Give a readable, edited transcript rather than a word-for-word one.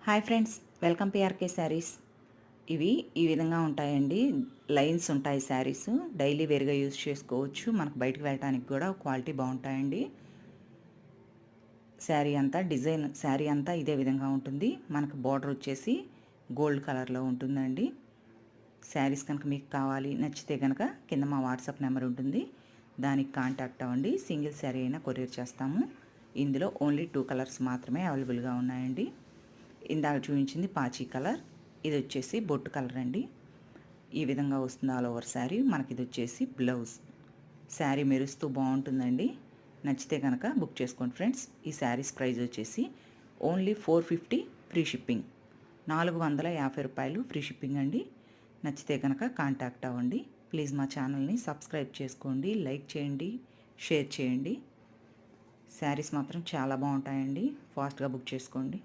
Hi friends, welcome PRK saris. ఇవి ఈ విధంగా ఉంటాయండి. లైన్స్ ఉంటాయి శారీస్. డైలీ వేర్గా యూజ్ చేసుకోవచ్చు. మనకు బయటకు వెళ్ళడానికి కూడా క్వాలిటీ బాగుంటాయండి. శారీ అంతా ఇదే విధంగా ఉంటుంది. మనకు బార్డర్ వచ్చేసి గోల్డ్ కలర్లో ఉంటుందండి. శారీస్ కనుక మీకు కావాలి నచ్చితే కనుక కింద మా వాట్సాప్ నెంబర్ ఉంటుంది, దానికి కాంటాక్ట్ అవ్వండి. సింగిల్ శారీ అయినా కొరియర్ చేస్తాము. ఇందులో ఓన్లీ 2 కలర్స్ మాత్రమే అవైలబుల్గా ఉన్నాయండి. ఇందాక చూపించింది పాచీ కలర్, ఇది వచ్చేసి బొట్టు కలర్ అండి. ఈ విధంగా వస్తుంది ఆల్ ఓవర్ శారీ. మనకి ఇది వచ్చేసి బ్లౌజ్. శారీ మెరుస్తూ బాగుంటుందండి. నచ్చితే కనుక బుక్ చేసుకోండి ఫ్రెండ్స్. ఈ శారీస్ ప్రైస్ వచ్చేసి ఓన్లీ 450 ఫ్రీ షిప్పింగ్. 450 రూపాయలు ఫ్రీ షిప్పింగ్ అండి. నచ్చితే కనుక కాంటాక్ట్ అవ్వండి. ప్లీజ్ మా ఛానల్ని సబ్స్క్రైబ్ చేసుకోండి, లైక్ చేయండి, షేర్ చేయండి. శారీస్ మాత్రం చాలా బాగుంటాయండి. ఫాస్ట్గా బుక్ చేసుకోండి.